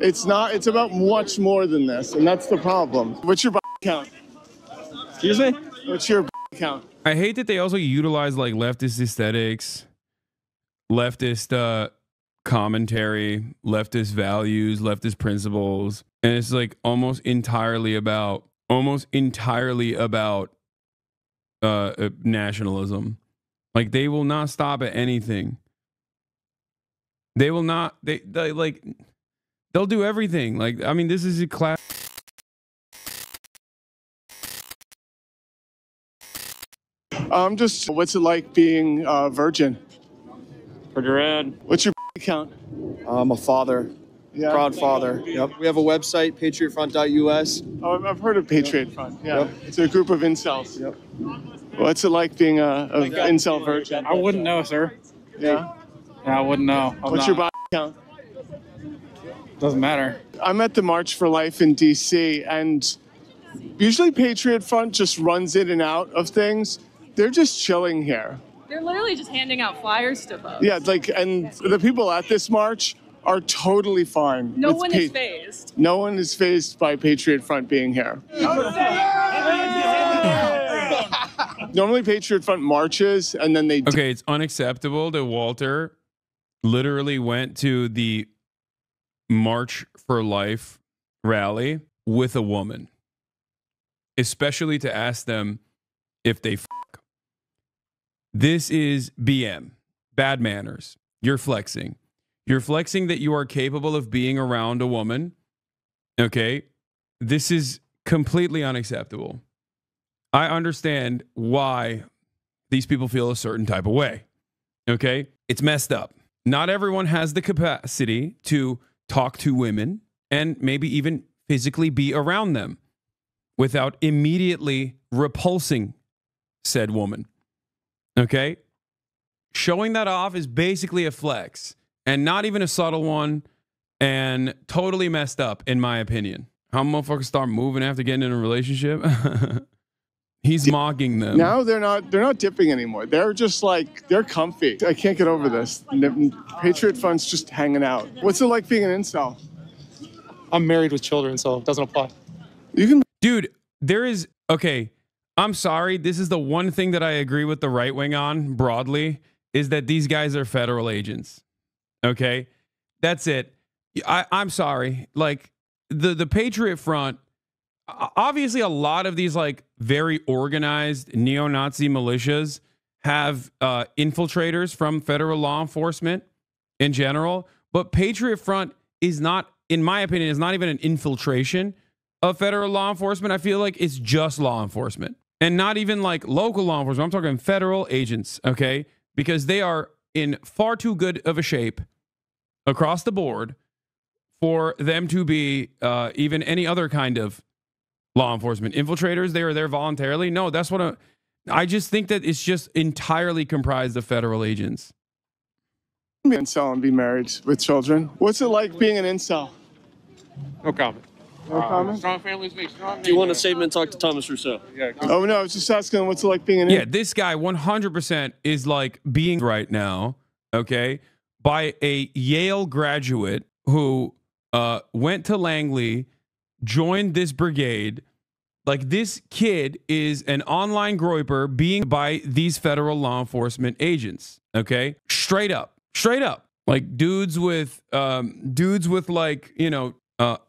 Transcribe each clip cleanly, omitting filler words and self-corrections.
It's not. It's about much more than this, and that's the problem. What's your count? Excuse me? What's your count? I hate that they also utilize like leftist aesthetics, leftist commentary, leftist values, leftist principles, and it's like almost entirely about nationalism. Like they will not stop at anything. They will not. They like they'll do everything. Like I mean, this is a class. Just what's it like being virgin? Pretty rad. What's your count? I'm a father. Yeah. Proud father. Yep. We have a website, patriotfront.us. Oh, I've heard of Patriot Front. Yeah. Yep. It's a group of incels. Yep. What's it like being a incel virgin? I wouldn't know, sir. Yeah. Yeah, I wouldn't know. What's your body count? Doesn't matter. I'm at the March for Life in DC, and usually Patriot Front just runs in and out of things. They're just chilling here. They're literally just handing out flyers to folks. Yeah, like, and the people at this march are totally fine. No one is fazed. No one is fazed by Patriot Front being here. Normally Patriot Front marches and then they... Okay, it's unacceptable that Walter literally went to the March for Life rally with a woman, especially to ask them if they fuck. This is BM, bad manners. You're flexing. You're flexing that you are capable of being around a woman. Okay, this is completely unacceptable. I understand why these people feel a certain type of way. Okay, it's messed up. Not everyone has the capacity to talk to women and maybe even physically be around them without immediately repulsing said woman. Okay, showing that off is basically a flex and not even a subtle one and totally messed up in my opinion. How motherfuckers start moving after getting in a relationship? He's mocking them. Now they're not dipping anymore. They're just like, they're comfy. I can't get over this. Patriot Fund's just hanging out. What's it like being an incel? I'm married with children, so it doesn't apply. You can... Dude, there is... Okay, I'm sorry. This is the one thing that I agree with the right wing on broadly, is that these guys are federal agents. Okay? That's it. I'm sorry. Like, the Patriot Front... Obviously, a lot of these like very organized neo-Nazi militias have infiltrators from federal law enforcement in general. But Patriot Front is not, in my opinion, is not even an infiltration of federal law enforcement. I feel like it's just law enforcement and not even like local law enforcement. I'm talking federal agents, okay? Because they are in far too good of a shape across the board for them to be even any other kind of law enforcement. Infiltrators, they are there voluntarily. No, that's what I just think that it's just entirely comprised of federal agents. Be an incel and be married with children. What's it like being an incel? No comment. No comment? Strong families make strong. Do you want a statement? Talk to Thomas Rousseau. Yeah. Oh no, I was just asking what's it like being an Yeah, this guy 100% is like being right now, okay, by a Yale graduate who went to Langley, joined this brigade. Like, this kid is an online groyper being by these federal law enforcement agents. Okay, straight up. Like dudes with like, you know,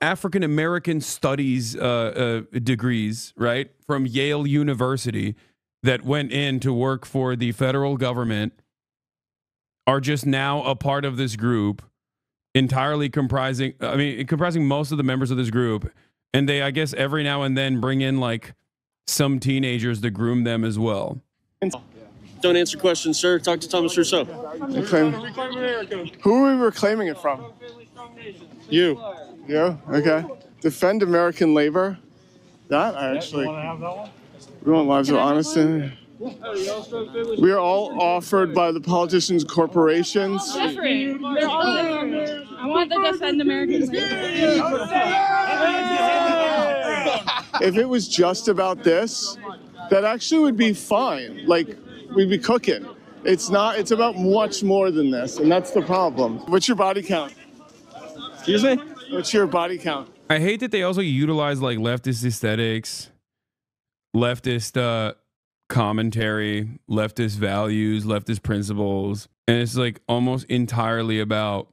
African American studies degrees, right, from Yale University that went in to work for the federal government are just now a part of this group, entirely comprising most of the members of this group. And they, I guess, every now and then bring in like some teenagers to groom them as well. Don't answer questions, sir. Talk to Thomas Rousseau. Who are we reclaiming it from? You. You? Okay. Defend American labor. That I actually. We want lives of honesty. We are all offered by the politicians, corporations. Different. They're all different. I want to defend American labor. If it was just about this, that actually would be fine. Like, we'd be cooking. It's not, it's about much more than this, and that's the problem. What's your body count? Excuse me? What's your body count? I hate that they also utilize like leftist aesthetics, leftist commentary, leftist values, leftist principles, and it's like almost entirely about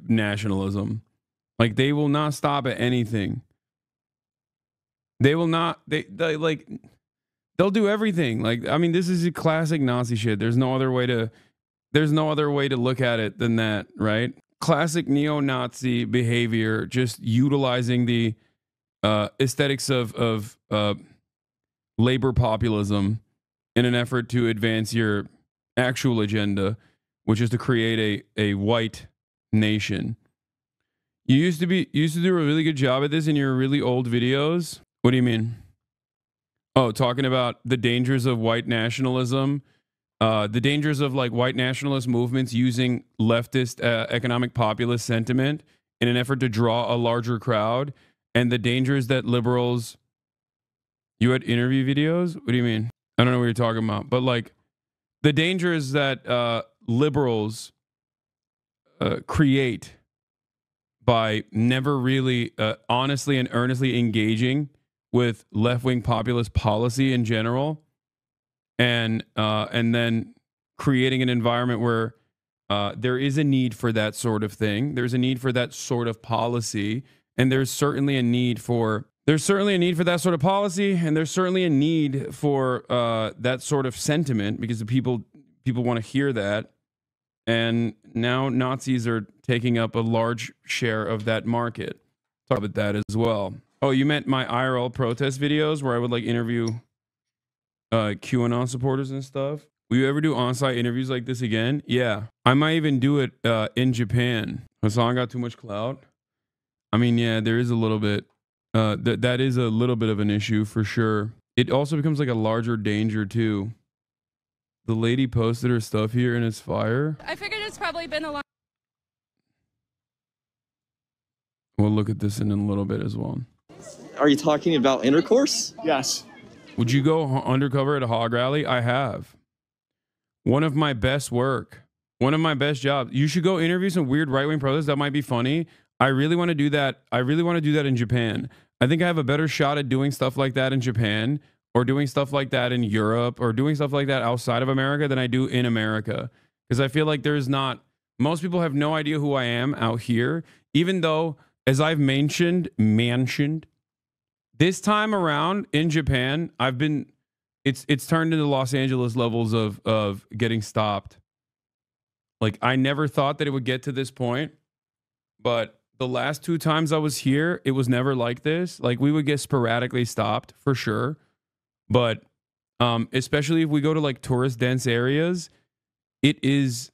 nationalism. Like they will not stop at anything. They will not. They like they'll do everything. Like I mean, this is a classic Nazi shit. There's no other way to look at it than that, right? Classic neo-Nazi behavior, just utilizing the aesthetics of labor populism in an effort to advance your actual agenda, which is to create a white nation. You used to do a really good job at this in your really old videos. What do you mean? Oh, talking about the dangers of white nationalism, the dangers of like white nationalist movements using leftist economic populist sentiment in an effort to draw a larger crowd, and the dangers that liberals. You had interview videos? What do you mean? I don't know what you're talking about, but like the dangers that liberals create by never really honestly and earnestly engaging with left-wing populist policy in general, and then creating an environment where there is a need for that sort of thing. There's a need for that sort of policy, and there's certainly a need for that sort of policy, and there's certainly a need for that sort of sentiment because the people want to hear that. And now Nazis are taking up a large share of that market. Talk about that as well. Oh, you meant my IRL protest videos where I would like interview QAnon supporters and stuff? Will you ever do on-site interviews like this again? Yeah. I might even do it in Japan. Hasan got too much clout. I mean, yeah, there is a little bit. That is a little bit of an issue for sure. It also becomes like a larger danger too. The lady posted her stuff here and it's fire. I figured it's probably been a long. We'll look at this in a little bit as well. Are you talking about intercourse? Yes. Would you go undercover at a hog rally? I have. One of my best work. One of my best jobs. You should go interview some weird right-wing protests. That might be funny. I really want to do that. I really want to do that in Japan. I think I have a better shot at doing stuff like that in Japan, or doing stuff like that in Europe, or doing stuff like that outside of America than I do in America. Because I feel like there's not, most people have no idea who I am out here, even though, as I've mentioned, this time around in Japan, it's turned into Los Angeles levels of getting stopped. Like, I never thought that it would get to this point, but the last 2 times I was here, it was never like this. Like, we would get sporadically stopped for sure. But especially if we go to like tourist dense areas, it's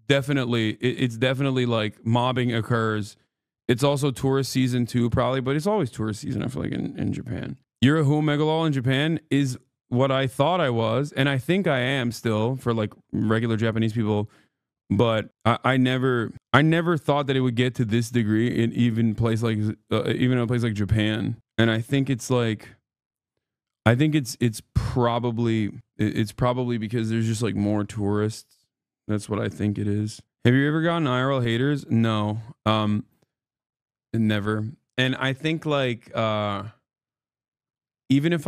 definitely like mobbing occurs. It's also tourist season too, probably, but it's always tourist season, I feel like, in Japan. You're a who megalol in Japan is what I thought I was, and I think I am still for like regular Japanese people. But I never thought that it would get to this degree in even a place like Japan. And I think it's probably because there's just like more tourists. That's what I think it is. Have you ever gotten IRL haters? No, never. And I think like even if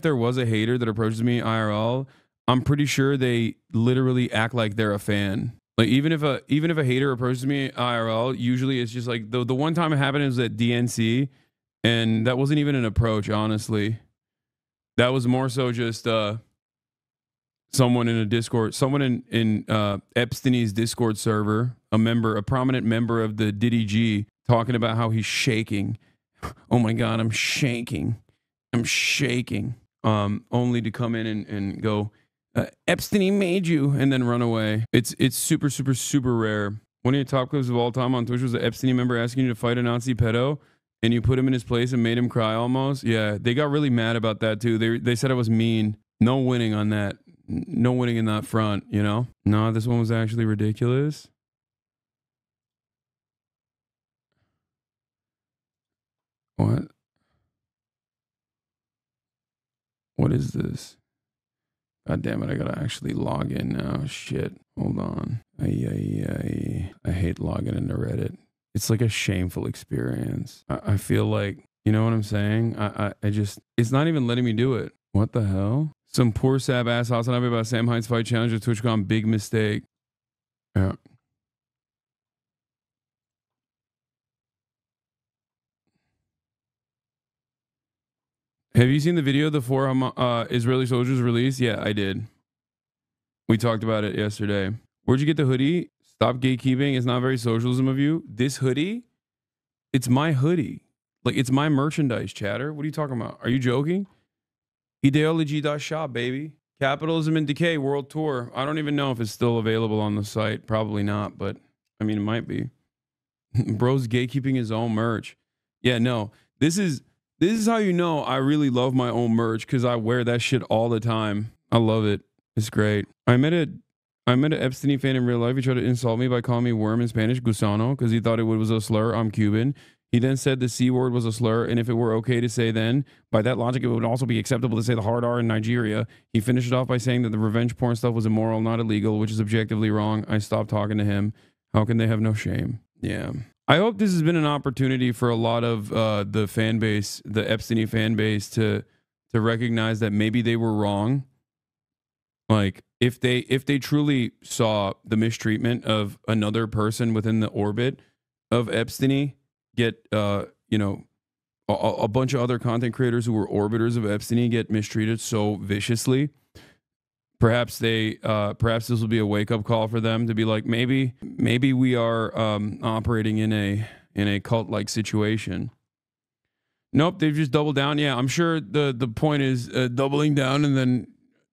there was a hater that approaches me IRL, I'm pretty sure they literally act like they're a fan. Like even if a hater approaches me IRL, usually it's just like the one time it happened was at DNC, and that wasn't even an approach, honestly. That was more so just someone in a Discord, someone in Epstein's Discord server, a prominent member of the Diddy G, talking about how he's shaking. Oh my God, I'm shaking. Only to come in and go, Epstein made you, and then run away. It's super, super, super rare. One of your top clips of all time on Twitch was an Epstein member asking you to fight a Nazi pedo, and you put him in his place and made him cry almost. Yeah, they got really mad about that too. They said I was mean. No winning on that. No winning in that front, you know? No, this one was actually ridiculous. What is this? God damn it, I gotta actually log in now. Shit. Hold on. I hate logging into Reddit. It's like a shameful experience. I feel like, you know what I'm saying? I just, it's not even letting me do it. What the hell? Some poor sab ass HasanAbi about Sam Hines fight challenge at TwitchCon. Big mistake. Yeah. Have you seen the video of the 4 Israeli soldiers released? Yeah, I did. We talked about it yesterday. Where'd you get the hoodie? Stop gatekeeping. It's not very socialism of you. This hoodie? It's my hoodie. Like, it's my merchandise, chatter. What are you talking about? Are you joking? Ideology.shop, baby. Capitalism in Decay World Tour. I don't even know if it's still available on the site. Probably not, but I mean, it might be. Bro's gatekeeping his own merch. Yeah, no. This is how you know I really love my own merch, because I wear that shit all the time. I love it. It's great. I met an Epstein fan in real life. He tried to insult me by calling me worm in Spanish, gusano, because he thought it was a slur. I'm Cuban. He then said the C word was a slur, and if it were okay to say then, by that logic, it would also be acceptable to say the hard R in Nigeria. He finished it off by saying that the revenge porn stuff was immoral, not illegal, which is objectively wrong. I stopped talking to him. How can they have no shame? Yeah. I hope this has been an opportunity for a lot of the fan base, the Epstein fan base, to recognize that maybe they were wrong. Like, if they truly saw the mistreatment of another person within the orbit of Epstein get, you know, a bunch of other content creators who were orbiters of Epstein get mistreated so viciously, perhaps this will be a wake-up call for them to be like, maybe we are operating in a cult-like situation. Nope, they've just doubled down. Yeah, I'm sure the point is doubling down and then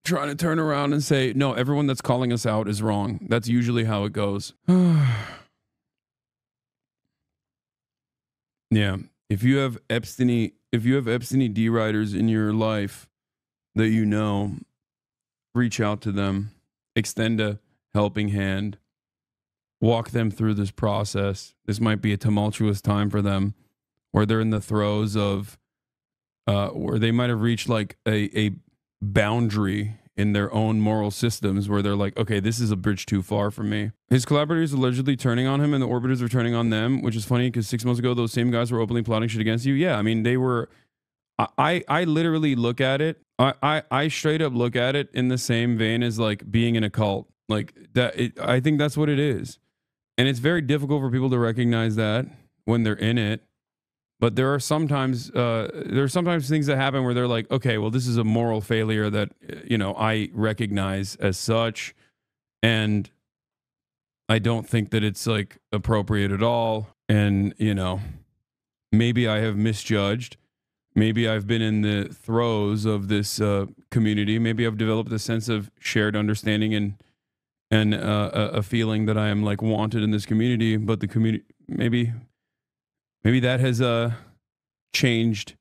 trying to turn around and say, no, everyone that's calling us out is wrong. That's usually how it goes. Yeah, if you have Epstein D writers in your life that you know, reach out to them, extend a helping hand, walk them through this process. This might be a tumultuous time for them, where they're in the throes of, where they might have reached like a boundary in their own moral systems, where they're like, okay, this is a bridge too far for me. His collaborators allegedly turning on him, and the orbiters are turning on them, which is funny because 6 months ago, those same guys were openly plotting shit against you. Yeah, I mean, they were. I literally look at it. I straight up look at it in the same vein as like being in a cult. Like that. I think that's what it is, and it's very difficult for people to recognize that when they're in it. But there are sometimes things that happen where they're like, okay, well, this is a moral failure that, you know, I recognize as such, and I don't think that it's like appropriate at all. And, you know, maybe I have misjudged. Maybe I've been in the throes of this community. Maybe I've developed a sense of shared understanding and a feeling that I am like wanted in this community. But the community, maybe that has changed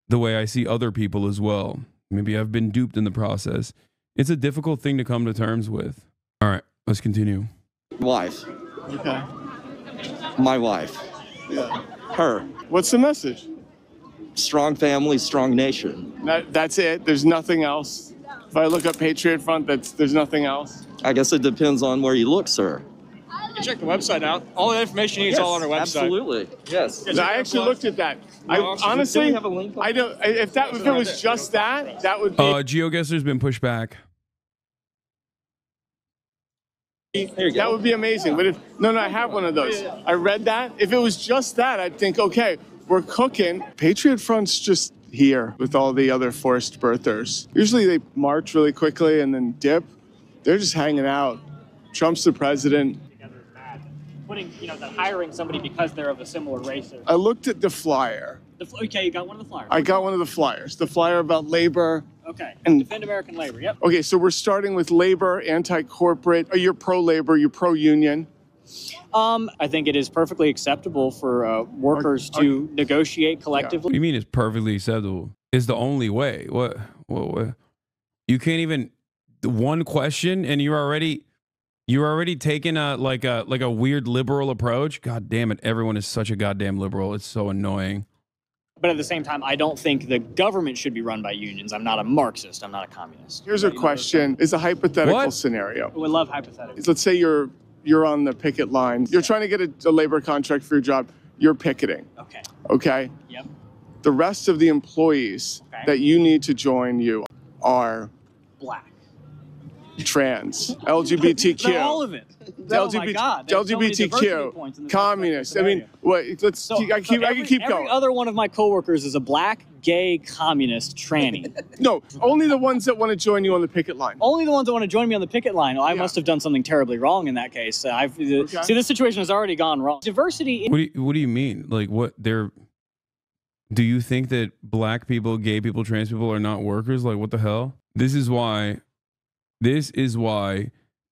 the way I see other people as well. Maybe I've been duped in the process. It's a difficult thing to come to terms with. All right, let's continue. Wife. Okay. My wife. Yeah. Her. What's the message? Strong family, strong nation. That's it. There's nothing else. If I look up Patriot Front, there's nothing else. I guess it depends on where you look, sir. You can check the website out. All the information you need is all on our website. Absolutely. Yes. No, I actually looked at that. Honestly, do we have a link on I don't. If it was just that would be. GeoGuessr's been pushed back. That would be amazing. But no, I have one of those. I read that. If it was just that, I'd think, okay, we're cooking. Patriot Front's just here with all the other forced birthers. Usually they march really quickly and then dip. They're just hanging out. Trump's the president. Putting, hiring somebody because they're of a similar race. I looked at the flyer. Okay, you got one of the flyers. I got one of the flyers. The flyer about labor. Okay. And defend American labor. Yep. Okay, so we're starting with labor, anti-corporate. You're pro-labor. You're pro-union. I think it is perfectly acceptable for workers to negotiate collectively. What do you mean it's perfectly acceptable? It's the only way. What? You can't even one question and you're already taking a weird liberal approach. God damn it! Everyone is such a goddamn liberal. It's so annoying. But at the same time, I don't think the government should be run by unions. I'm not a Marxist. I'm not a communist. Here's a question. It's a hypothetical What? scenario. We love hypotheticals. Let's say you're on the picket line. You're trying to get a labor contract for your job. You're picketing. Okay. Okay? Yep. The rest of the employees that you need to join you are Black. trans, LGBTQ. They're all of it. Oh my God. There's so many diversity points in LGBTQ, this communist. I hypothetical mean, what? Let's. So, I can keep every going. other one of my coworkers is a black, gay, communist, tranny. No, only the ones that want to join you on the picket line. Only the ones that want to join me on the picket line. Oh, I must have done something terribly wrong in that case. See, this situation has already gone wrong. Diversity. What do you mean? Like, what they're? Do you think that black people, gay people, trans people are not workers? Like, what the hell? This is why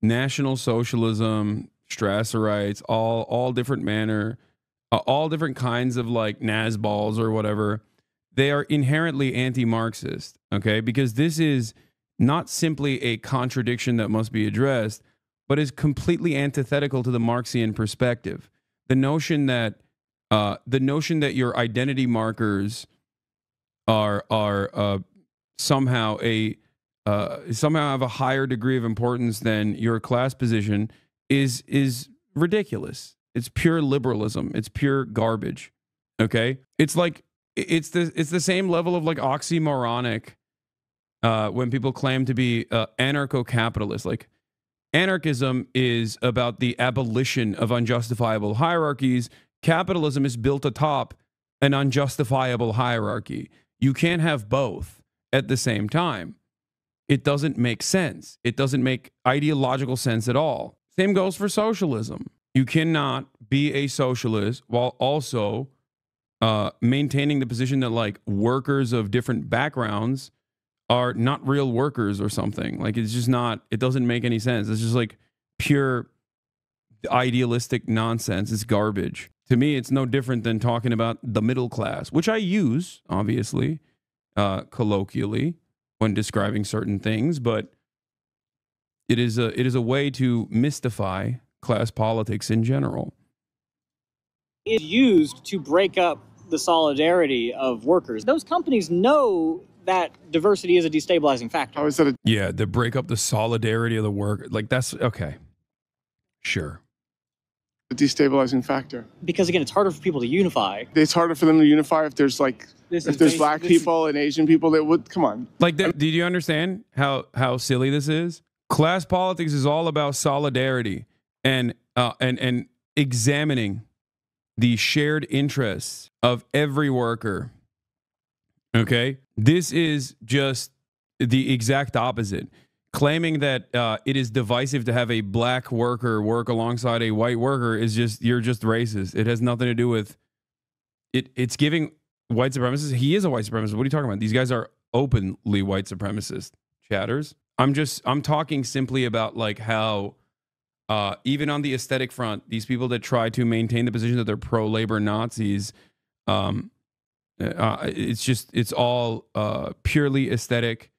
National Socialism, Strasserites, all different all different kinds of like Nazballs or whatever, they are inherently anti-Marxist, okay? Because this is not simply a contradiction that must be addressed, but is completely antithetical to the Marxian perspective. The notion that your identity markers are somehow have a higher degree of importance than your class position is ridiculous. It's pure liberalism. It's pure garbage. Okay? It's like it's the same level of like oxymoronic when people claim to be anarcho-capitalist. Like, anarchism is about the abolition of unjustifiable hierarchies. Capitalism is built atop an unjustifiable hierarchy. You can't have both at the same time. It doesn't make sense. It doesn't make ideological sense at all. Same goes for socialism. You cannot be a socialist while also maintaining the position that like workers of different backgrounds are not real workers or something. Like, it's just not, it doesn't make any sense. It's just like pure idealistic nonsense. It's garbage. To me, it's no different than talking about the middle class, which I use, obviously, colloquially when describing certain things, but it is a way to mystify class politics in general. Is used to break up the solidarity of workers. Those companies know that diversity is a destabilizing factor. How is that Yeah, to break up the solidarity of the work. Like, that's okay. Sure. a destabilizing factor? Because again, it's harder for people to unify. It's harder for them to unify if there's like if there's black people and Asian people that would come on. Like, did you understand how silly this is? Class politics is all about solidarity and examining the shared interests of every worker. Okay, this is just the exact opposite. Claiming that it is divisive to have a black worker work alongside a white worker is just, you're just racist. It has nothing to do with it. It's giving white supremacists. He is a white supremacist. What are you talking about? These guys are openly white supremacist chatters. I'm talking simply about like how even on the aesthetic front, these people that try to maintain the position that they're pro-labor Nazis, it's all purely aesthetic.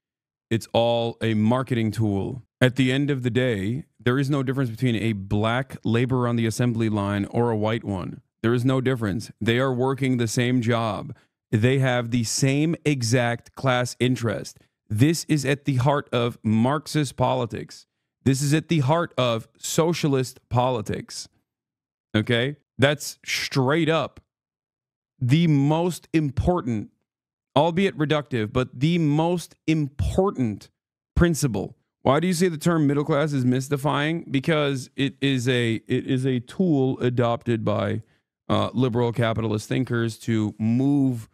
It's all a marketing tool. At the end of the day, there is no difference between a black laborer on the assembly line or a white one. There is no difference. They are working the same job. They have the same exact class interest. This is at the heart of Marxist politics. This is at the heart of socialist politics. Okay? That's straight up the most important, albeit reductive, but the most important principle. Why do you say the term middle class is mystifying? Because it is a tool adopted by liberal capitalist thinkers to move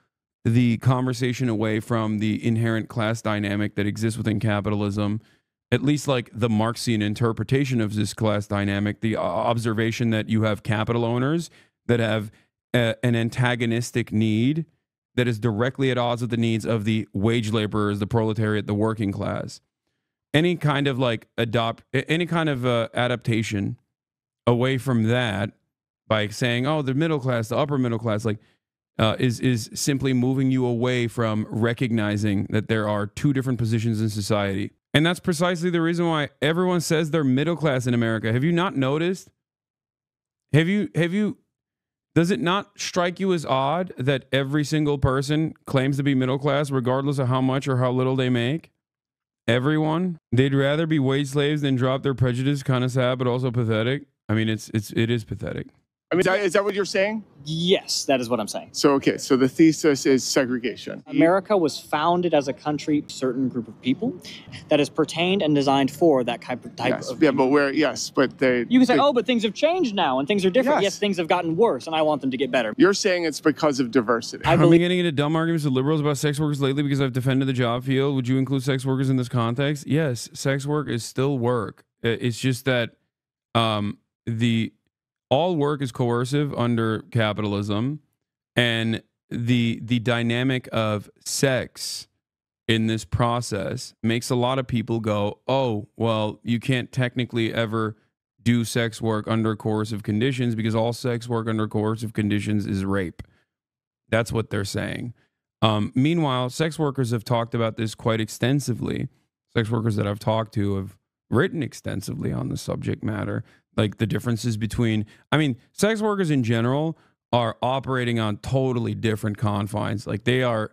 the conversation away from the inherent class dynamic that exists within capitalism, at least like the Marxian interpretation of this class dynamic, the observation that you have capital owners that have an antagonistic need that is directly at odds with the needs of the wage laborers, the proletariat, the working class. Any kind of like adaptation away from that by saying, oh, the middle class, the upper middle class, like is simply moving you away from recognizing that there are two different positions in society. And that's precisely the reason why everyone says they're middle class in America. Have you not noticed? Have you Does it not strike you as odd that every single person claims to be middle class regardless of how much or how little they make? Everyone? They'd rather be wage slaves than drop their prejudice. Kind of sad, but also pathetic. I mean, it is pathetic. I mean, is that what you're saying? Yes, that is what I'm saying. So, okay, so the thesis is segregation. America was founded as a country, certain group of people that is pertained and designed for that type Yes, of yeah, people. but they... You can say, they, oh, but things have changed now and things are different. Yes. Yes, things have gotten worse and I want them to get better. You're saying it's because of diversity. I've been getting into dumb arguments with liberals about sex workers lately because I've defended the job field. Would you include sex workers in this context? Yes, sex work is still work. It's just that all work is coercive under capitalism, and the dynamic of sex in this process makes a lot of people go, oh, well, you can't technically ever do sex work under coercive conditions because all sex work under coercive conditions is rape. That's what they're saying. Meanwhile, sex workers have talked about this quite extensively. Sex workers that I've talked to have written extensively on the subject matter. Like the differences between, I mean, sex workers in general are operating on totally different confines. Like they're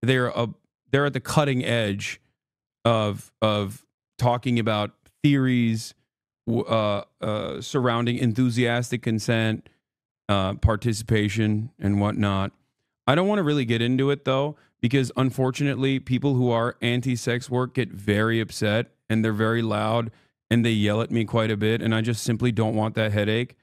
at the cutting edge of talking about theories surrounding enthusiastic consent, participation, and whatnot. I don't want to really get into it though, because unfortunately, people who are anti-sex work get very upset and they're very loud. And they yell at me quite a bit, and I just simply don't want that headache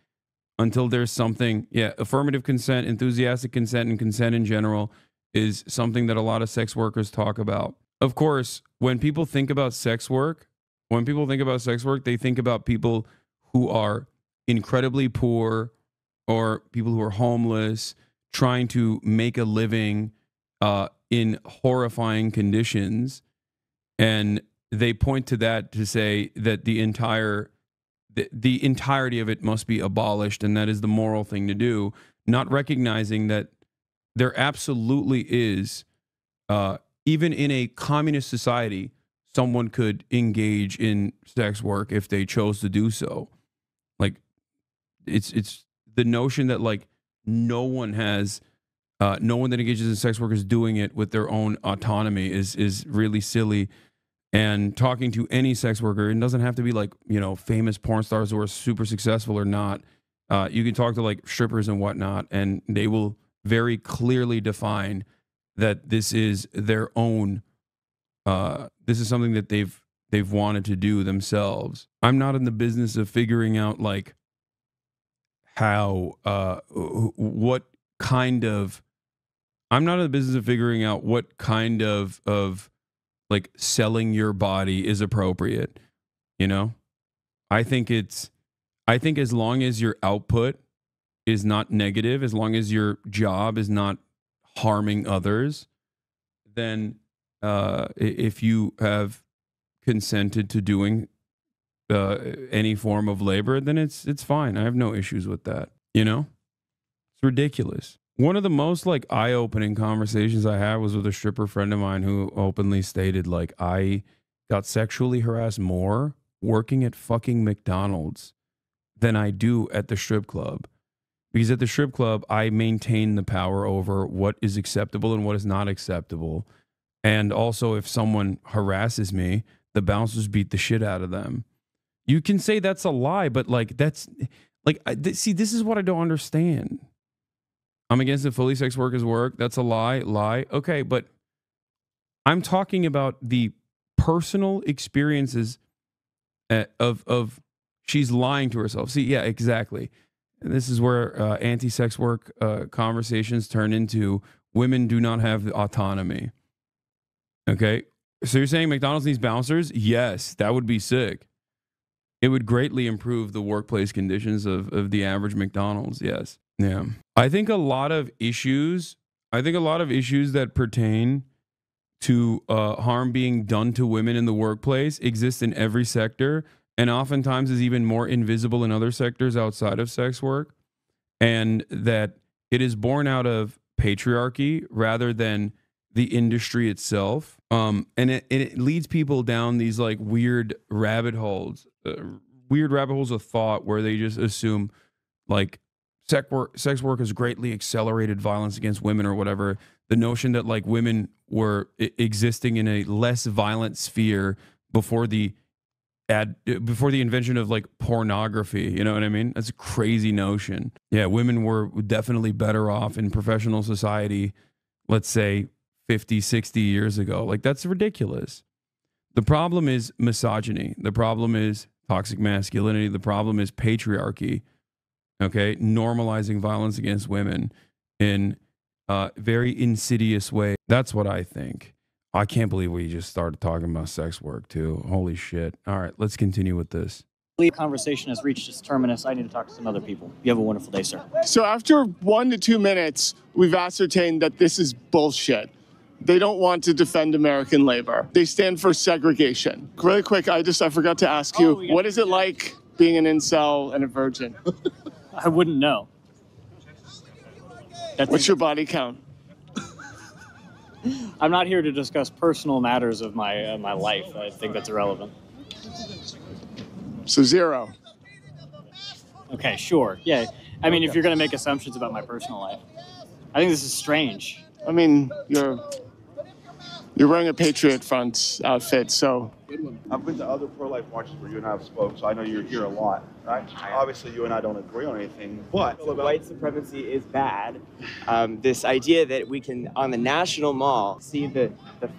until there's something. Yeah, affirmative consent, enthusiastic consent, and consent in general is something that a lot of sex workers talk about. Of course, when people think about sex work, they think about people who are incredibly poor or people who are homeless, trying to make a living in horrifying conditions. And they point to that to say that the entirety of it must be abolished, and that is the moral thing to do, not recognizing that there absolutely is, even in a communist society, someone could engage in sex work if they chose to do so. Like, it's the notion that like no one that engages in sex work is doing it with their own autonomy is really silly. And talking to any sex worker, it doesn't have to be like, you know, famous porn stars who are super successful or not. You can talk to like strippers and whatnot, and they will very clearly define that this is their own. This is something that they've wanted to do themselves. I'm not in the business of figuring out like how what kind of. I'm not in the business of figuring out what kind of like selling your body is appropriate. You know, I think as long as your output is not negative, as long as your job is not harming others, then if you have consented to doing any form of labor, then it's fine. I have no issues with that. You know, it's ridiculous. One of the most like eye-opening conversations I had was with a stripper friend of mine who openly stated like, I got sexually harassed more working at fucking McDonald's than I do at the strip club. Because at the strip club, I maintain the power over what is acceptable and what is not acceptable. And also, if someone harasses me, the bouncers beat the shit out of them. You can say that's a lie, but like that's like, see, this is what I don't understand. I'm against the fully sex workers work. That's a lie. Okay, but I'm talking about the personal experiences of she's lying to herself. See, yeah, exactly. And this is where anti-sex work conversations turn into women do not have the autonomy. Okay, so you're saying McDonald's needs bouncers? Yes, that would be sick. It would greatly improve the workplace conditions of the average McDonald's. Yes. Yeah. I think a lot of issues that pertain to harm being done to women in the workplace exist in every sector, and oftentimes is even more invisible in other sectors outside of sex work, and that it is born out of patriarchy rather than the industry itself. And it leads people down these like weird rabbit holes of thought where they just assume like sex work has greatly accelerated violence against women or whatever. The notion that like women were existing in a less violent sphere before the invention of like pornography, you know what I mean? That's a crazy notion. Yeah, women were definitely better off in professional society, let's say 50, 60 years ago. Like, that's ridiculous. The problem is misogyny. The problem is toxic masculinity. The problem is patriarchy. Okay, normalizing violence against women in a very insidious way. That's what I think. I can't believe we just started talking about sex work too. Holy shit. All right, let's continue with this. The conversation has reached its terminus. I need to talk to some other people. You have a wonderful day, sir. So after 1 to 2 minutes, we've ascertained that this is bullshit. They don't want to defend American labor. They stand for segregation. Really quick, I forgot to ask you, what is it like being an incel and a virgin? I wouldn't know. What's your body count? I'm not here to discuss personal matters of my life. I think that's irrelevant. So 0. Okay, sure. Yeah. I mean, if you're going to make assumptions about my personal life, I think this is strange. I mean, you're wearing a Patriot front outfit, so. I've been to other pro-life marches where you and I have spoke, so I know you're here a lot, right? Obviously, you and I don't agree on anything, but... So white supremacy is bad. This idea that we can, on the National Mall, see the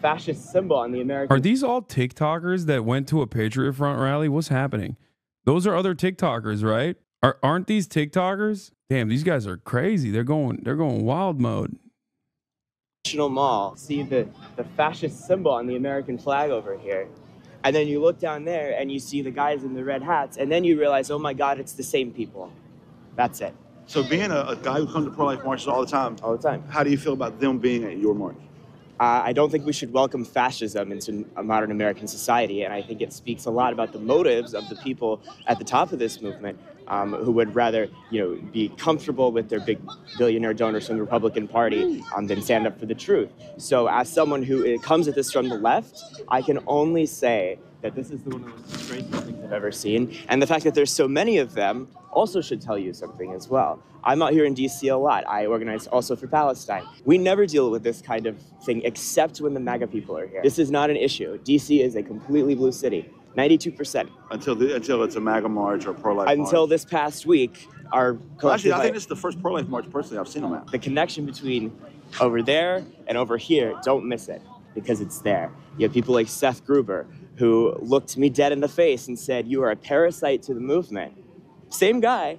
fascist symbol on the American... Are these all TikTokers that went to a Patriot Front rally? What's happening? Those are other TikTokers, right? Aren't these TikTokers? Damn, these guys are crazy. They're going wild mode. National Mall, see the fascist symbol on the American flag over here. And then you look down there and you see the guys in the red hats, and then you realize, oh my God, it's the same people. That's it. So being a guy who comes to pro-life marches all the time, how do you feel about them being at your march? I don't think we should welcome fascism into a modern American society, and I think it speaks a lot about the motives of the people at the top of this movement who would rather, be comfortable with their big billionaire donors from the Republican Party than stand up for the truth. So as someone who comes at this from the left, I can only say that this is one of the most disgraceful things I've ever seen. And the fact that there's so many of them also should tell you something as well. I'm out here in DC a lot. I organize also for Palestine. We never deal with this kind of thing except when the MAGA people are here. This is not an issue. DC is a completely blue city. 92%. Until it's a MAGA march or pro-life march. Until this past week, Actually, I think this is the first pro-life march personally I've seen them at. The connection between over there and over here, don't miss it, because it's there. You have people like Seth Gruber, who looked me dead in the face and said, you are a parasite to the movement. Same guy.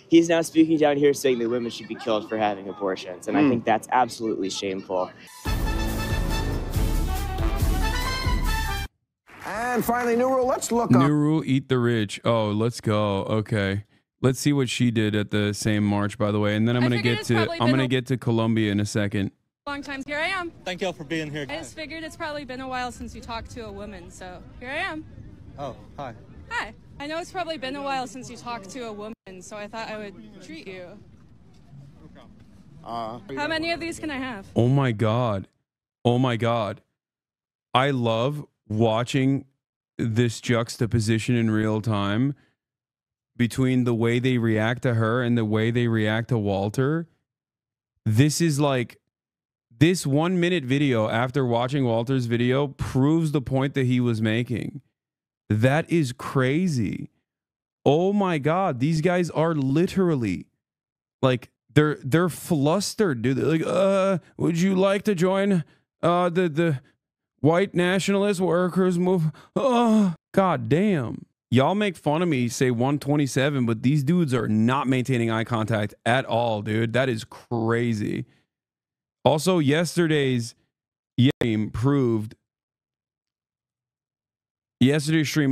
He's now speaking down here saying that women should be killed for having abortions. And I think that's absolutely shameful. And finally, new rule, let's look up. New rule, eat the rich. Oh, let's go. Okay. Let's see what she did at the same march, by the way. And then I'm going to get to Colombia in a second. Long time. Here I am. Thank y'all for being here. I just figured it's probably been a while since you talked to a woman, so here I am. Oh, hi. Hi. I know it's probably been a while since you talked to a woman, so I thought I would treat you. How many of these can I have? Oh my God. Oh my God. I love watching this juxtaposition in real time between the way they react to her and the way they react to Walter. This is like, this 1 minute video after watching Walter's video proves the point that he was making. That is crazy. Oh my God. These guys are literally like, they're flustered, dude. They're like, would you like to join the white nationalist workers move? Oh, God damn. Y'all make fun of me, say 127, but these dudes are not maintaining eye contact at all, dude. That is crazy. Also, yesterday's stream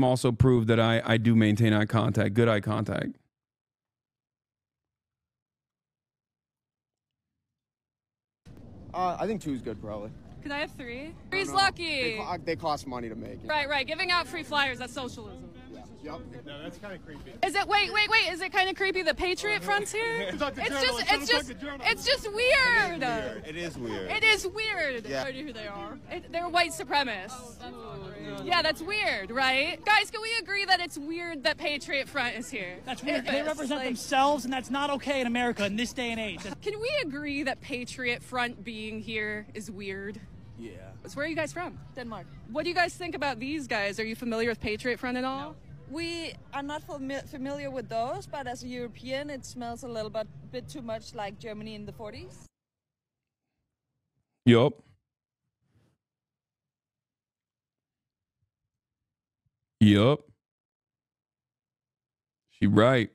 also proved that I do maintain eye contact, good eye contact. I think 2 is good, probably. Could I have 3? Three's lucky. They cost money to make. Right. Giving out free flyers, that's socialism. Yeah. Yep. No, that's kind of creepy. Is it? Wait. Is it kind of creepy? The Patriot Front's here. It's just weird. It is weird. It is weird. Yeah. I know who they are. They're white supremacists. Yeah, that's weird, right? Guys, can we agree that it's weird that Patriot Front is here? That's weird. They represent themselves, and that's not okay in America in this day and age. Can we agree that Patriot Front being here is weird? Yeah. So where are you guys from? Denmark. What do you guys think about these guys? Are you familiar with Patriot Front at all? No. We are not familiar with those, but as a European, it smells a little bit too much like Germany in the 40s. Yup. Yup. She right.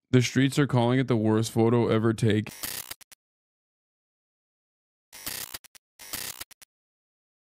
The streets are calling it the worst photo ever taken.